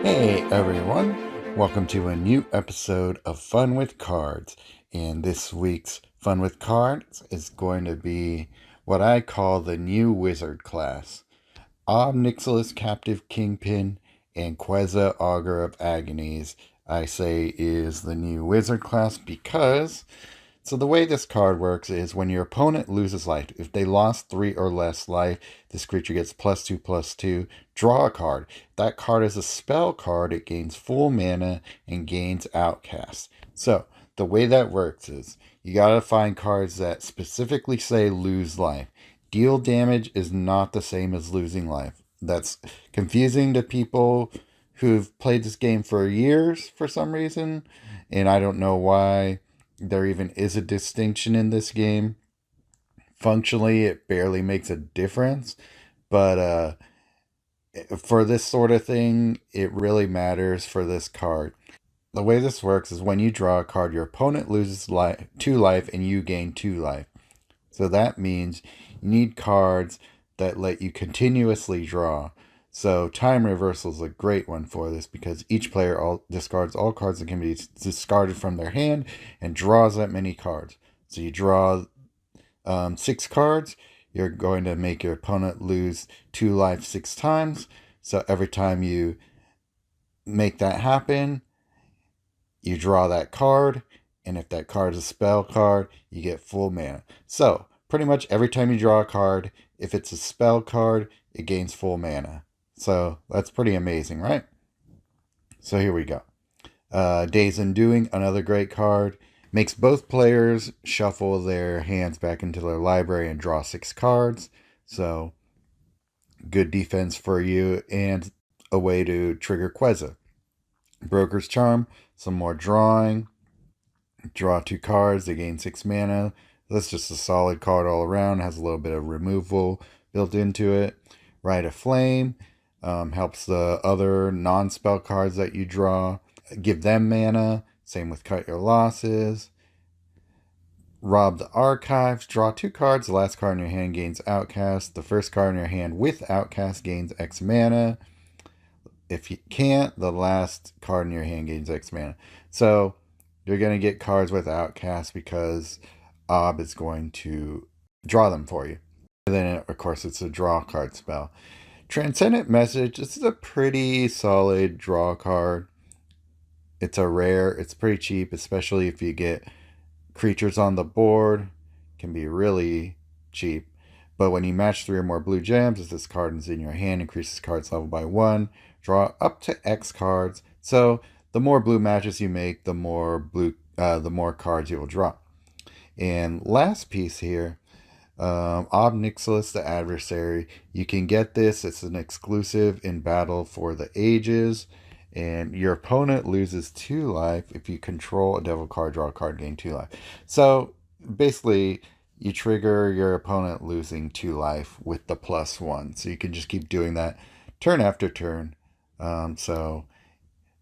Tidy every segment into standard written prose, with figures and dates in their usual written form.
Hey everyone, welcome to a new episode of Fun with Cards. And this week's Fun with Cards is going to be what I call the new wizard class. Nixilis Captive Kingpin and Queza Augur of Agonies, I say, is the new wizard class because... So the way this card works is when your opponent loses life, if they lost 3 or less life, this creature gets +2/+2. Draw a card. That card is a spell card. It gains full mana and gains Outcast. So the way that works is you gotta find cards that specifically say lose life. Deal damage is not the same as losing life. That's confusing to people who've played this game for years for some reason, and I don't know why there even is a distinction in this game. Functionally, it barely makes a difference, but for this sort of thing, it really matters for this card. The way this works is when you draw a card, your opponent loses 2 life and you gain 2 life. So that means you need cards that let you continuously draw. So Time Reversal is a great one for this because each player discards all cards that can be discarded from their hand and draws that many cards. So you draw 6 cards, you're going to make your opponent lose 2 life 6 times. So every time you make that happen, you draw that card, and if that card is a spell card, you get full mana. So pretty much every time you draw a card, if it's a spell card, it gains full mana. So that's pretty amazing, right? So here we go. Days Undoing, another great card. Makes both players shuffle their hands back into their library and draw 6 cards. So good defense for you and a way to trigger Queza. Broker's Charm, some more drawing. Draw 2 cards, they gain 6 mana. That's just a solid card all around. Has a little bit of removal built into it. Rite of Flame helps the other non-spell cards that you draw. Give them mana. Same with Cut Your Losses. Rob the Archives. Draw 2 cards. The last card in your hand gains Outcast. The first card in your hand with Outcast gains X mana. If you can't, the last card in your hand gains X mana. So you're going to get cards with Outcast because Ob is going to draw them for you. And then, of course, it's a draw card spell. Transcendent Message. This is a pretty solid draw card. It's a rare. It's pretty cheap, especially if you get creatures on the board. It can be really cheap. But when you match 3 or more blue gems, as this card is in your hand, increases cards level by 1. Draw up to X cards. So the more blue matches you make, the more cards you will draw. And last piece here, Ob Nixilis, the Adversary. You can get this. It's an exclusive in Battle for the Ages. And your opponent loses 2 life. If you control a devil card, draw a card, gain 2 life. So basically, you trigger your opponent losing 2 life with the +1. So you can just keep doing that turn after turn. So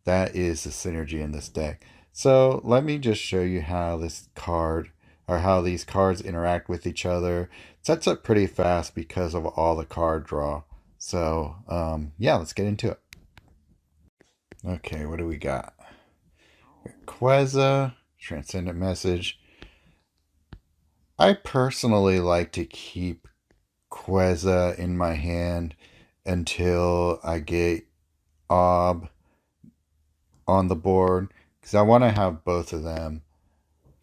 that is the synergy in this deck. So let me just show you how this card, or how these cards interact with each other. It sets up pretty fast because of all the card draw. So yeah, let's get into it. Okay, what do we got? Queza, Transcendent Message. I personally like to keep Queza in my hand until I get Ob on the board, because I want to have both of them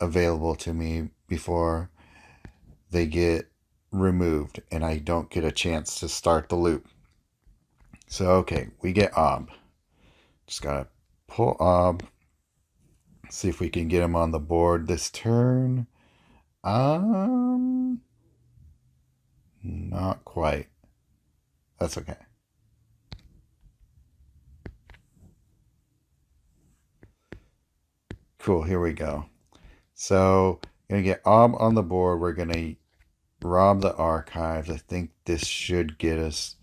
available to me before they get removed and I don't get a chance to start the loop. So okay, we get Ob. Just gotta pull Ob. See if we can get him on the board this turn. Not quite. That's okay. Cool, here we go. So, gonna get Ob on the board. We're gonna rob the archives. I think this should get us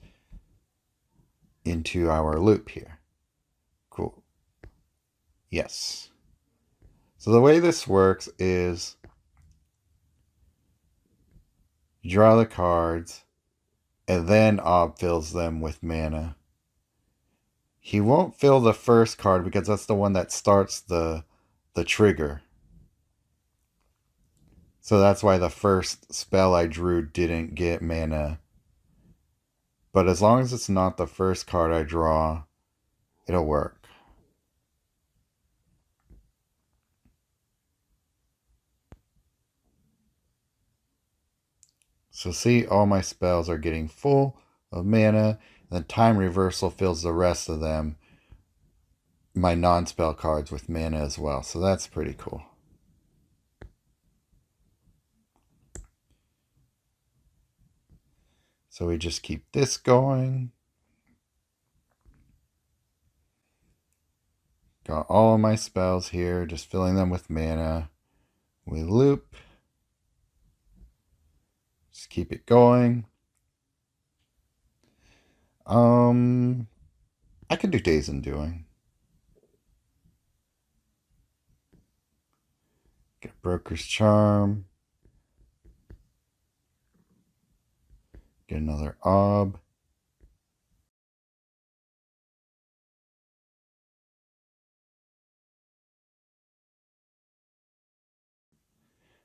into our loop here. Cool. Yes. So the way this works is you draw the cards, and then Ob fills them with mana. He won't fill the first card because that's the one that starts the trigger. So that's why the first spell I drew didn't get mana. But as long as it's not the first card I draw, it'll work. So see, all my spells are getting full of mana. And then time reversal fills the rest of them, my non-spell cards, with mana as well. So that's pretty cool. So we just keep this going. Got all of my spells here, just filling them with mana. We loop. Just keep it going. I could do Days Undoing. Get Broker's Charm. Get another Ob.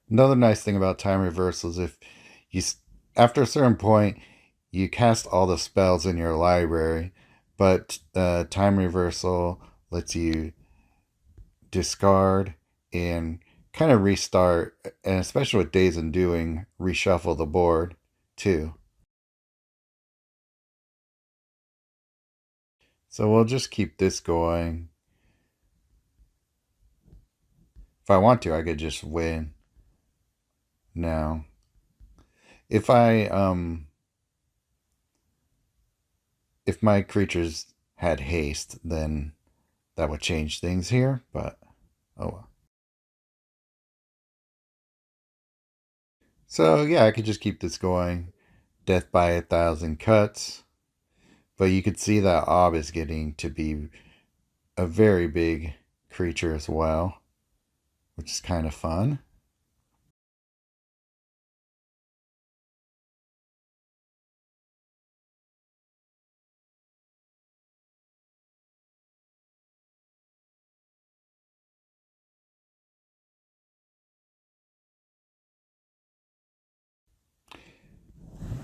Another nice thing about time reversal is if you, after a certain point, you cast all the spells in your library, but time reversal lets you discard and kind of restart, and especially with Days Undoing, reshuffle the board too. So we'll just keep this going. If I want to, I could just win now. If if my creatures had haste, then that would change things here, but oh well. So yeah, I could just keep this going. Death by 1,000 cuts. But you could see that Ob is getting to be a very big creature as well, which is kind of fun.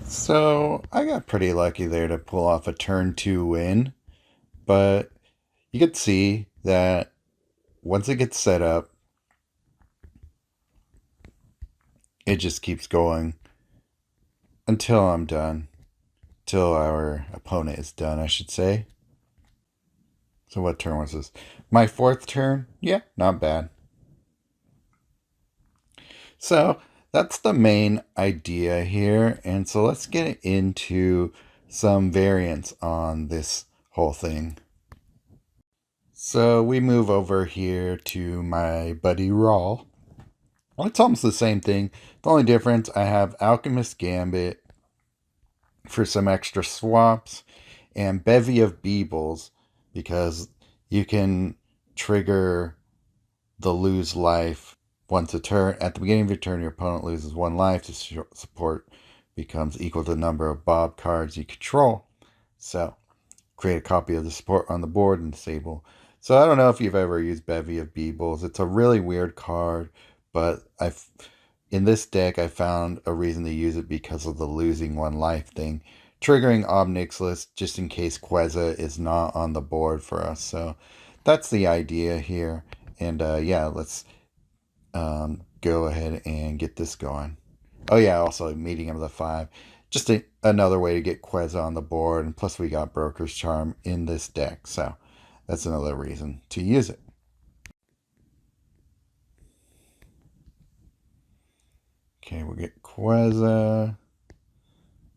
So I got pretty lucky there to pull off a turn 2 win, but you could see that once it gets set up, it just keeps going until I'm done. Till our opponent is done, I should say. So what turn was this? My fourth turn? Yeah, not bad. So that's the main idea here. And so let's get into some variants on this whole thing. So we move over here to my buddy Rawl. Well, it's almost the same thing. The only difference, I have Alchemist Gambit for some extra swaps and Bevy of Beebles because you can trigger the lose life once a turn. At the beginning of your turn, your opponent loses 1 life. The support becomes equal to the number of Bob cards you control. So create a copy of the support on the board and disable. So I don't know if you've ever used Bevy of Beebles. It's a really weird card, but in this deck I found a reason to use it because of the losing 1 life thing. Triggering Ob Nixilis just in case Queza is not on the board for us. So that's the idea here. And yeah, let's go ahead and get this going. Oh yeah, also Meeting of the Five. Just another way to get Queza on the board. And plus we got Broker's Charm in this deck. So that's another reason to use it. Okay, we'll get Queza.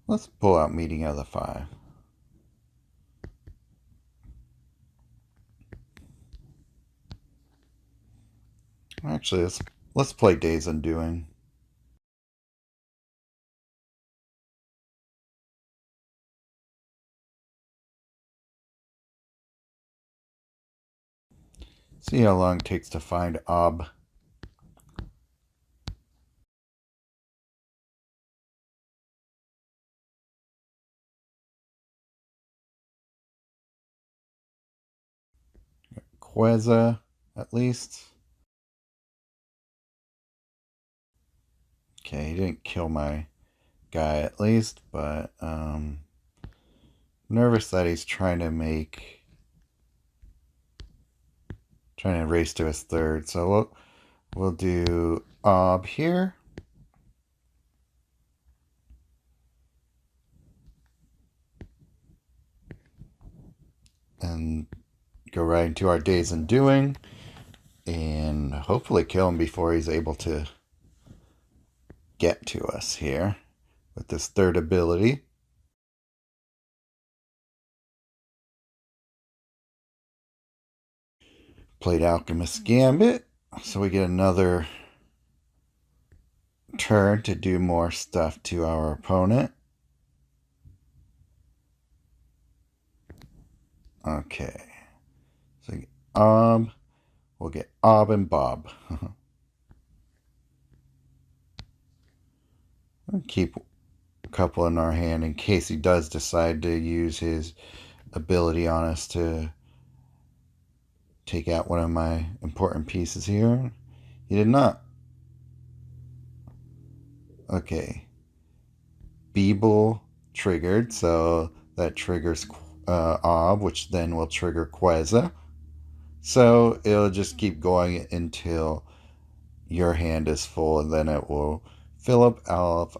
Let's pull out Meeting of the Five. Actually, let's play Days Undoing. See how long it takes to find Ob. Queza, at least. Okay, he didn't kill my guy at least, but nervous that he's trying to race to his third. So we'll do Ob here. And go right into our Days in Doing. And hopefully kill him before he's able to get to us here with this third ability. Played Alchemist Gambit, so we get another turn to do more stuff to our opponent. Okay, so we'll get Ob and Bob. We'll keep a couple in our hand in case he does decide to use his ability on us to take out one of my important pieces here. He did not. Okay. Beeble triggered, so that triggers Ob, which then will trigger Queza. So it'll just keep going until your hand is full, and then it will fill up all of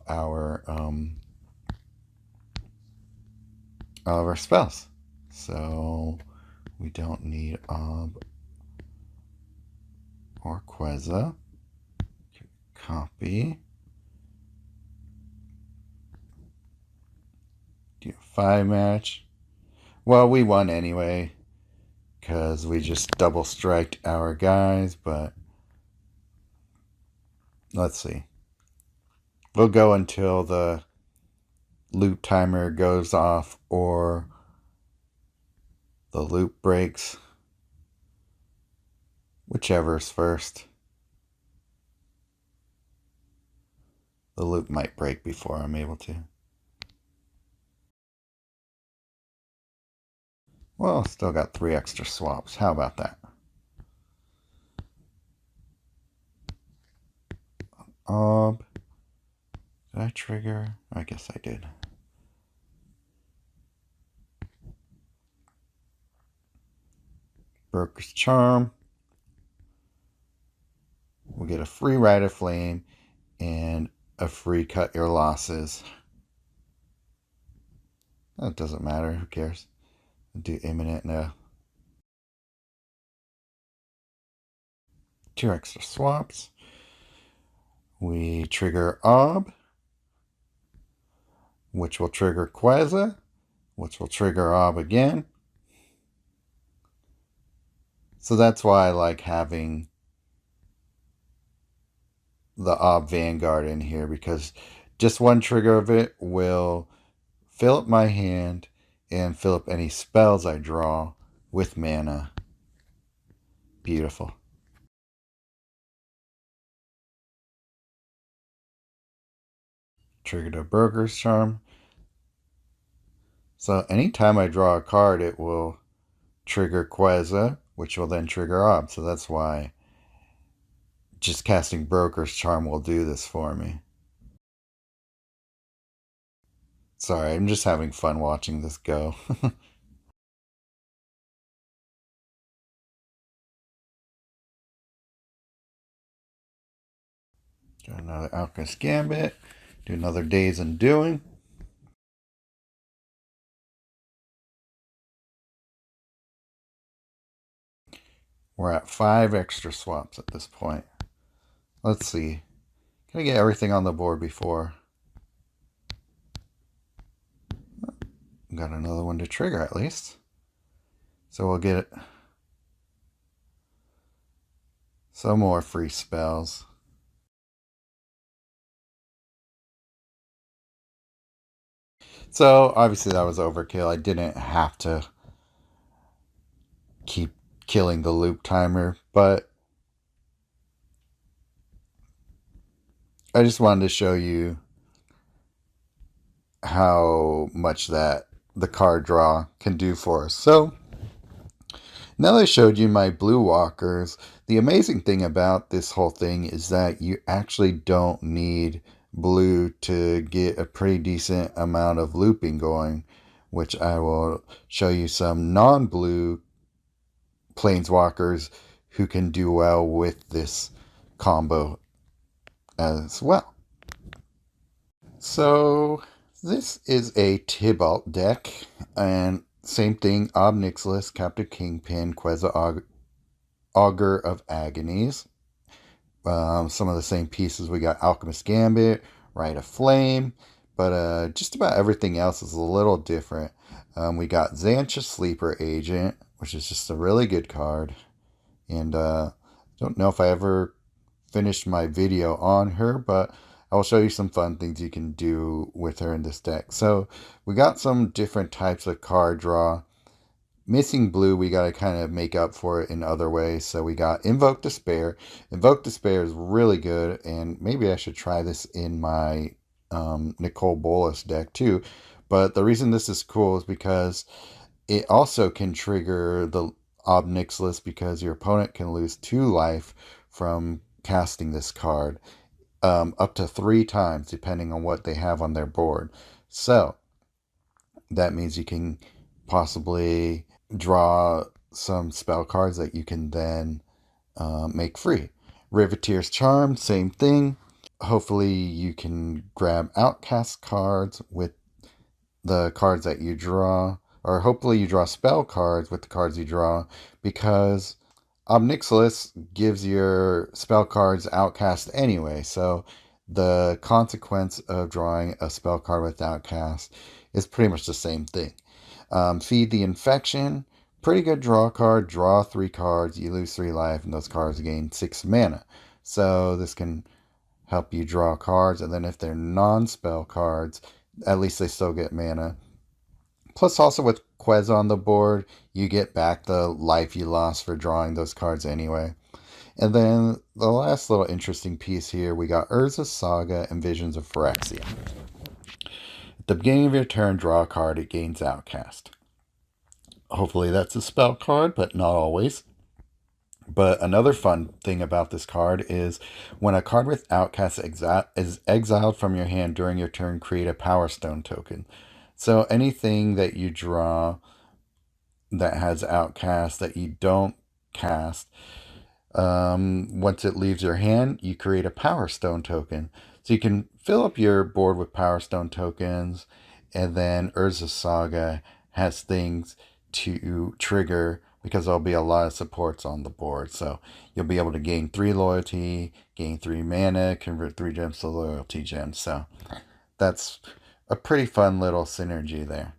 our spells. So we don't need Ob or Queza. Copy. Do a 5 match. Well, we won anyway, because we just double striked our guys, but let's see. We'll go until the loop timer goes off or the loop breaks. Whichever's first. The loop might break before I'm able to. Well, still got 3 extra swaps. How about that? Ob. Did I trigger? I guess I did. Broker's Charm. We'll get a free Rite of Flame and a free Cut Your Losses. That doesn't matter. Who cares? I'll do Imminent now. 2 extra swaps. We trigger Ob, which will trigger Queza, which will trigger Ob again. So that's why I like having the Ob Vanguard in here, because just one trigger of it will fill up my hand and fill up any spells I draw with mana. Beautiful. Triggered a Broker's Charm. So anytime I draw a card, it will trigger Queza, which will then trigger Ob. So that's why just casting Broker's Charm will do this for me. Sorry, I'm just having fun watching this go. Got another Alchemist Gambit. Do another Days in Doing. We're at 5 extra swaps at this point. Let's see. Can I get everything on the board before? Got another one to trigger at least. So we'll get some more free spells. So obviously that was overkill. I didn't have to keep killing the loop timer, but I just wanted to show you how much that the card draw can do for us. So Now that I showed you my blue walkers, the amazing thing about this whole thing is that you actually don't need blue to get a pretty decent amount of looping going, which I will show you some non-blue planeswalkers who can do well with this combo as well. So this is a Tibalt deck, and same thing, Nixilis, Captain Kingpin, Queza, Augur of Agonies. Some of the same pieces. We got Alchemist Gambit, Rite of Flame, but just about everything else is a little different. We got Xantcha Sleeper Agent, which is just a really good card. And don't know if I ever finished my video on her, but I will show you some fun things you can do with her in this deck. So we got some different types of card draw. Missing blue, we got to kind of make up for it in other ways. So we got Invoke Despair. Invoke Despair is really good, and maybe I should try this in my Nicol Bolas deck too. But the reason this is cool is because it also can trigger the Ob Nixilis, because your opponent can lose 2 life from casting this card, up to 3 times depending on what they have on their board. So that means you can possibly draw some spell cards that you can then make free. Riveteer's Charm, same thing. Hopefully you can grab outcast cards with the cards that you draw, or hopefully you draw spell cards with the cards you draw, because Ob Nixilis gives your spell cards outcast anyway, so the consequence of drawing a spell card with outcast is pretty much the same thing. Feed the Infection, pretty good draw card. Draw 3 cards, you lose 3 life, and those cards gain 6 mana. So this can help you draw cards, and then if they're non-spell cards, at least they still get mana. Plus, also with Queza on the board, you get back the life you lost for drawing those cards anyway. And then the last little interesting piece here, we got Urza's Saga and Visions of Phyrexia. At the beginning of your turn, draw a card, it gains Outcast. Hopefully that's a spell card, but not always. But another fun thing about this card is when a card with Outcast is exiled from your hand during your turn, create a Power Stone token. So anything that you draw that has Outcast that you don't cast, once it leaves your hand, you create a Power Stone token. So you can fill up your board with Power Stone tokens, and then Urza's Saga has things to trigger because there'll be a lot of supports on the board. So you'll be able to gain 3 loyalty, gain 3 mana, convert 3 gems to loyalty gems. So that's a pretty fun little synergy there.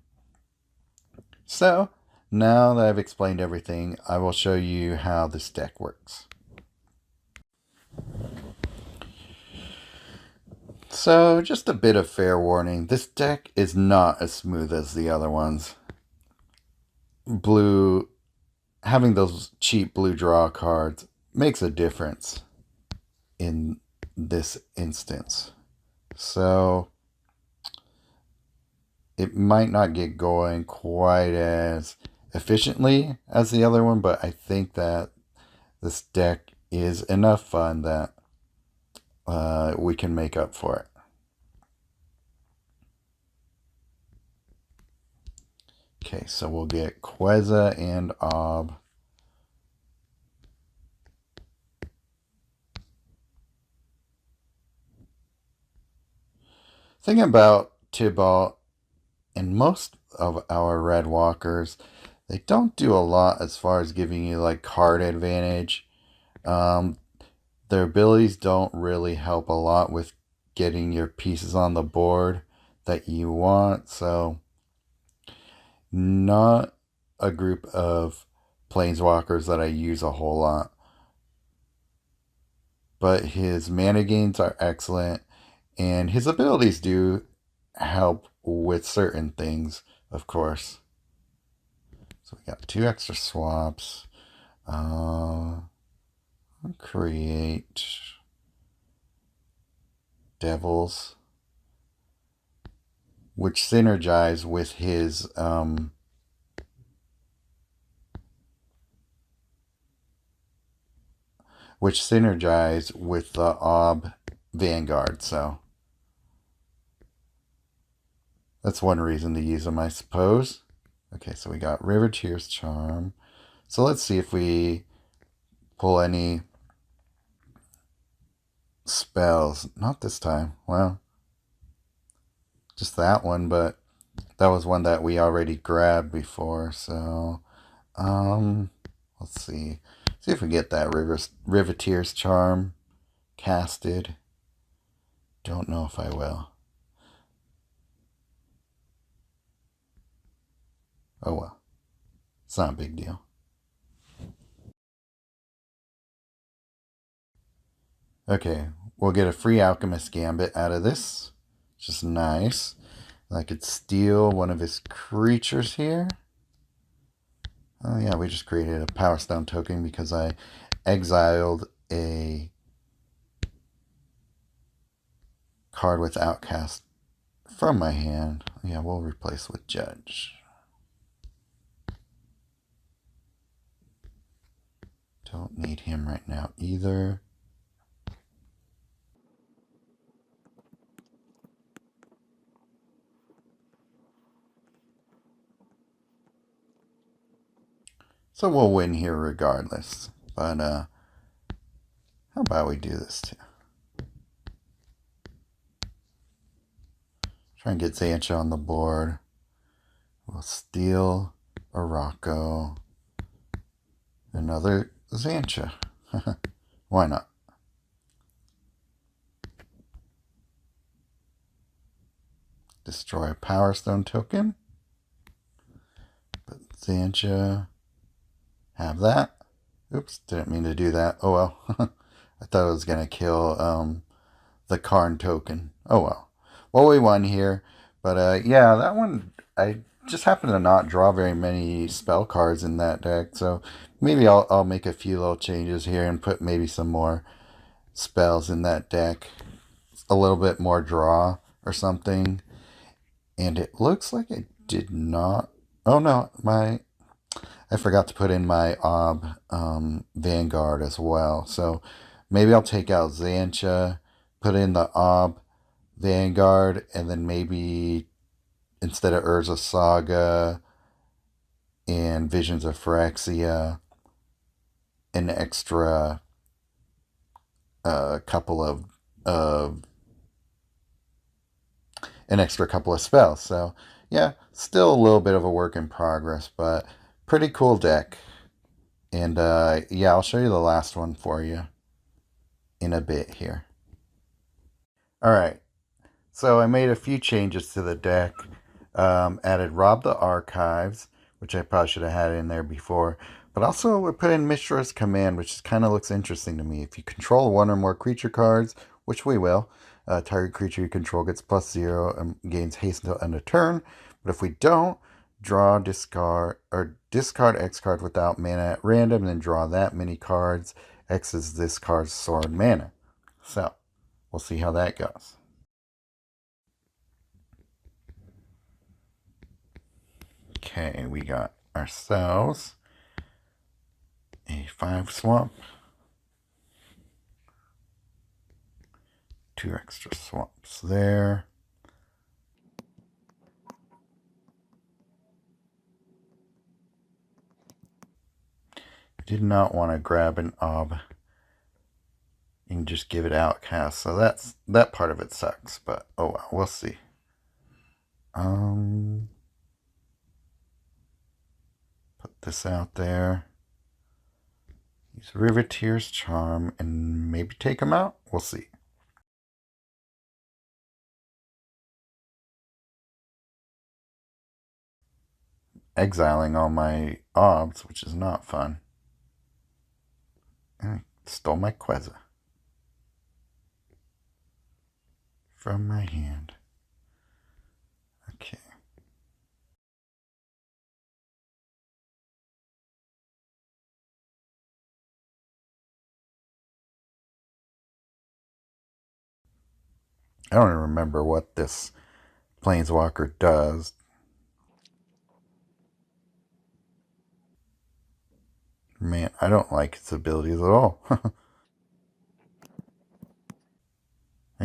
So now that I've explained everything, I will show you how this deck works. So just a bit of fair warning, this deck is not as smooth as the other ones. Blue, having those cheap blue draw cards makes a difference in this instance. So it might not get going quite as efficiently as the other one, but I think that this deck is enough fun that we can make up for it. Okay, so we'll get Queza and Ob. Thing about Tibalt and most of our red walkers, they don't do a lot as far as giving you like card advantage. Their abilities don't really help a lot with getting your pieces on the board that you want. So not a group of planeswalkers that I use a whole lot. But his mana gains are excellent, and his abilities do help with certain things, of course. So we got 2 extra swaps. Create Devils, which synergize with his which synergize with the Ob Vanguard. So that's one reason to use them, I suppose. Okay, so we got River Tears Charm. So let's see if we pull any spells. Not this time. Well, just that one, but that was one that we already grabbed before. So, let's see. See if we get that Riveteer's Charm casted. Don't know if I will. Oh well. It's not a big deal. Okay, we'll get a free Alchemist Gambit out of this, which is nice. I could steal one of his creatures here. Oh yeah, we just created a Power Stone token because I exiled a card with Outcast from my hand. Yeah, we'll replace with Judge. Don't need him right now either. So we'll win here regardless. But how about we do this too? Try and get Xantcha on the board. We'll steal a Rocco. Another Xantcha. Why not? Destroy a Power Stone token. But Xantcha. Have that. Oops, didn't mean to do that. Oh well. I thought it was going to kill the Karn token. Oh well. Well, we won here. But yeah, that one, I just happen to not draw very many spell cards in that deck. So maybe I'll make a few little changes here and put maybe some more spells in that deck. A little bit more draw or something. And it looks like I did not... Oh no, I forgot to put in my Ob Vanguard as well. So maybe I'll take out Xantcha, put in the Ob Vanguard, and then maybe instead of Urza Saga and Visions of Phyrexia, an extra couple of an extra couple of spells. So yeah, still a little bit of a work in progress, but pretty cool deck. And yeah, I'll show you the last one for you in a bit here. Alright, so I made a few changes to the deck. Added Rob the Archives, which I probably should have had in there before. But also we put in Mishra's Command, which kind of looks interesting to me. If you control one or more creature cards, which we will, target creature you control gets +0 and gains haste until end of turn. But if we don't, draw, discard, or discard X card without mana at random, and then draw that many cards. X is this card's sword mana. So, we'll see how that goes. Okay, we got ourselves a 5 swamp. 2 extra swamps there. Did not want to grab an Ob and just give it Outcast, so that part of it sucks, but oh well, we'll see. Put this out there. Use Riveteer's Charm and maybe take him out. We'll see. Exiling all my Obs, which is not fun. And I stole my Queza from my hand. Okay. I don't even remember what this Planeswalker does. Man, I don't like its abilities at all.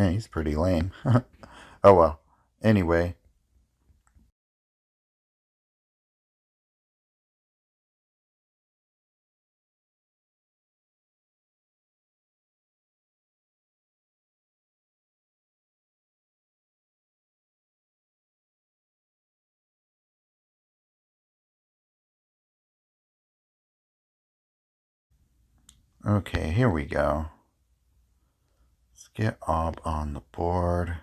Man, he's pretty lame. Oh well. Anyway. Okay, here we go. Let's get Ob on the board.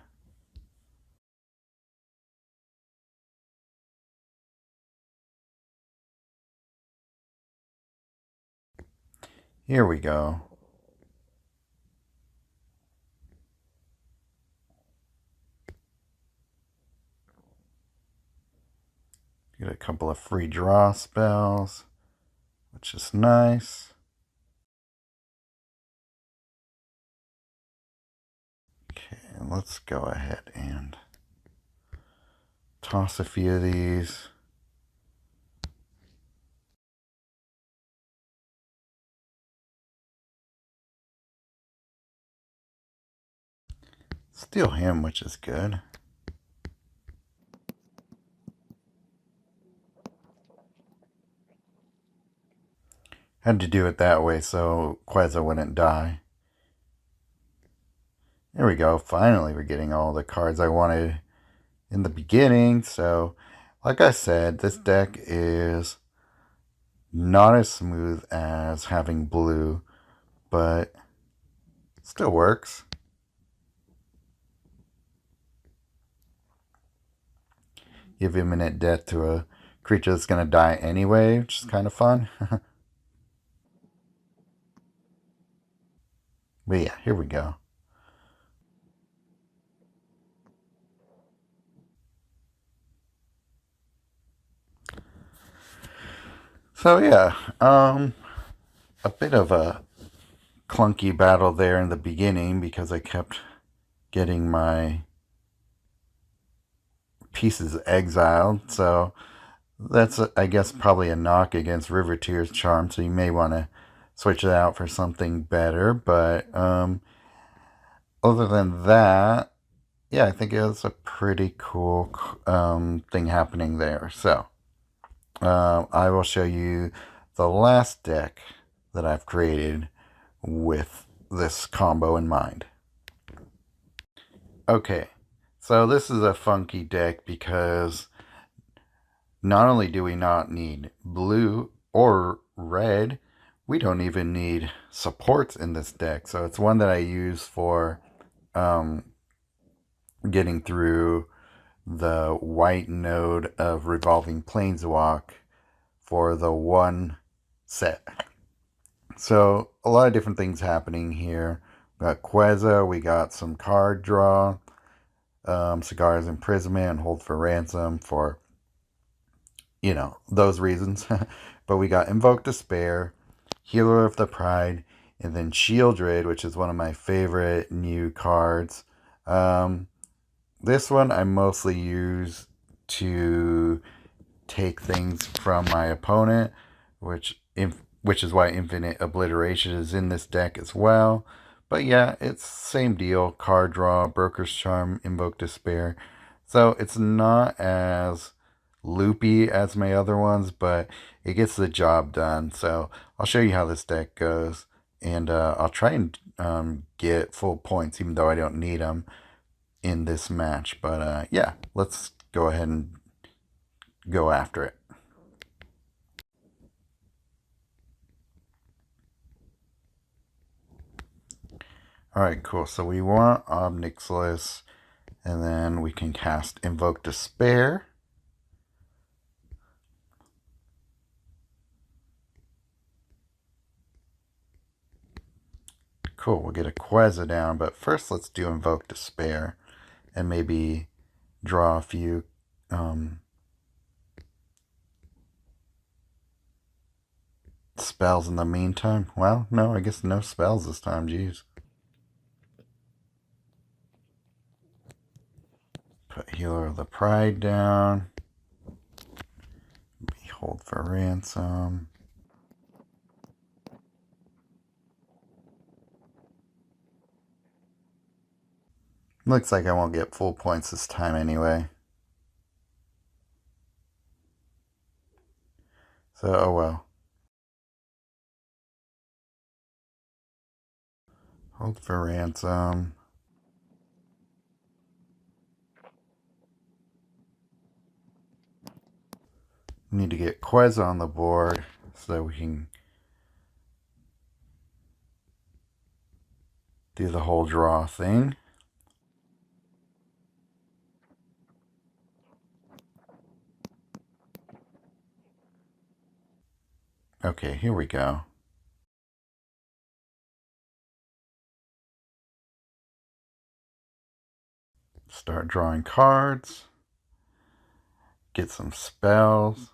Here we go. Get a couple of free draw spells, which is nice. Okay, let's go ahead and toss a few of these. Steal him, which is good. Had to do it that way so Queza wouldn't die. There we go. Finally, we're getting all the cards I wanted in the beginning. So, like I said, this deck is not as smooth as having blue, but still works. Give imminent death to a creature that's going to die anyway, which is kind of fun. But yeah, here we go. So yeah, a bit of a clunky battle there in the beginning because I kept getting my pieces exiled. So that's, I guess, probably a knock against River Tears Charm. So you may want to switch it out for something better. But other than that, yeah, I think it was a pretty cool thing happening there. So I will show you the last deck that I've created with this combo in mind. Okay, so this is a funky deck because not only do we not need blue or red, we don't even need supports in this deck. So it's one that I use for getting through the white node of Revolving Planeswalk for the one set. So a lot of different things happening here. We got Queza, we got some card draw, Cigar's Imprisonment, and Hold for Ransom for, you know, those reasons. But we got Invoke Despair, Healer of the Pride, and then Shieldred, which is one of my favorite new cards. This one I mostly use to take things from my opponent, which is why Infinite Obliteration is in this deck as well. But yeah, it's same deal. Card draw, Broker's Charm, Invoke Despair. So it's not as loopy as my other ones, but it gets the job done. So I'll show you how this deck goes. And I'll try and get full points, even though I don't need them in this match. But yeah, let's go ahead and go after it. Alright, cool. So we want Nixilis, and then we can cast Invoke Despair. Cool, we'll get a Queza down, but first let's do Invoke Despair, and maybe draw a few spells in the meantime. Well, no, I guess no spells this time, jeez. Put Healer of the Pride down. Hold for Ransom. Looks like I won't get full points this time anyway. So, oh well. Hold for ransom. Need to get Queza on the board so that we can do the whole draw thing. Okay, here we go. Start drawing cards. Get some spells.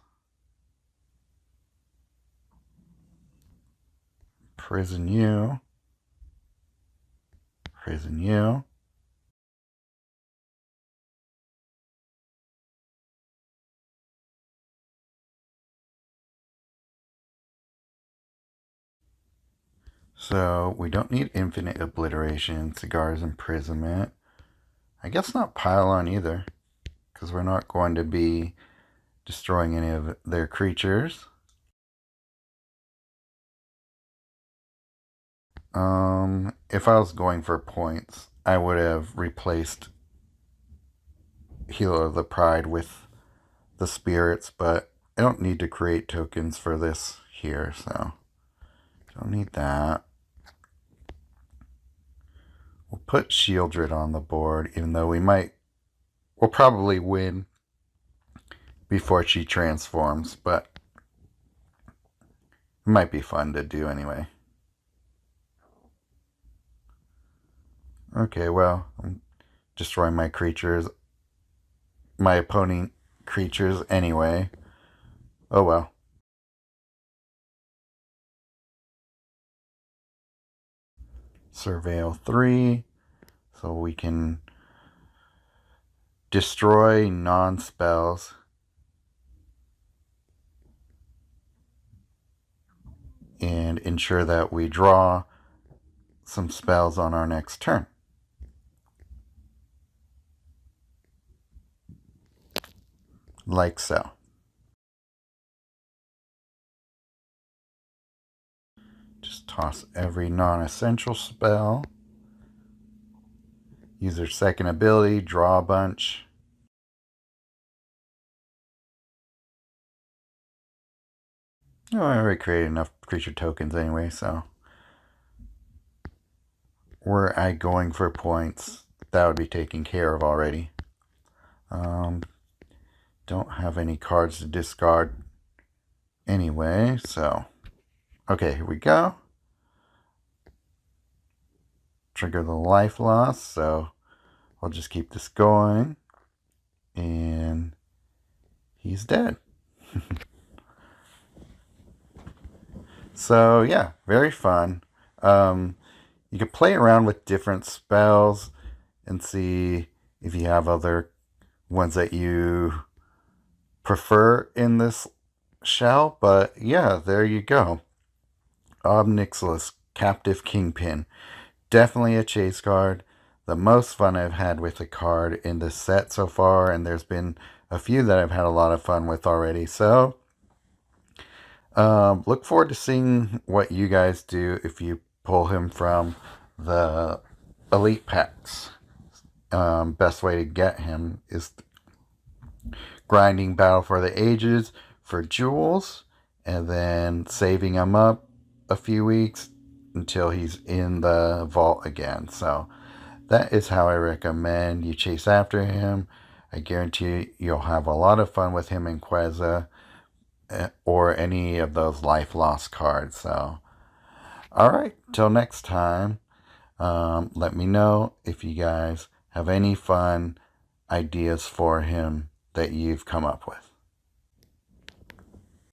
Prison you. Prison you. So we don't need infinite obliteration, Cigar's imprisonment. I guess not pylon either, because we're not going to be destroying any of their creatures. If I was going for points, I would have replaced Healer of the Pride with the spirits, but I don't need to create tokens for this here, so don't need that. We'll put Shieldred on the board, even though we'll probably win before she transforms, but it might be fun to do anyway. Okay, well, I'm destroying my creatures, my opponent creatures anyway. Oh well. Surveil 3, so we can destroy non-spells. And ensure that we draw some spells on our next turn. Like so. Just toss every non-essential spell. Use their second ability, draw a bunch. Oh, I already created enough creature tokens anyway, so. Were I going for points, that would be taken care of already. Don't have any cards to discard anyway, so. Okay, here we go. Trigger the life loss, so I'll just keep this going. And he's dead. So yeah, very fun. You can play around with different spells and see if you have other ones that you prefer in this shell. But yeah, there you go. Nixilis, Captive Kingpin. Definitely a chase card. The most fun I've had with a card in this set so far, and there's been a few that I've had a lot of fun with already. So look forward to seeing what you guys do if you pull him from the elite packs. Best way to get him is grinding Battle for the Ages for jewels, and then saving him up a few weeks until he's in the vault again. So that is how I recommend you chase after him. I guarantee you'll have a lot of fun with him in Queza or any of those life loss cards. So, all right, till next time, let me know if you guys have any fun ideas for him that you've come up with.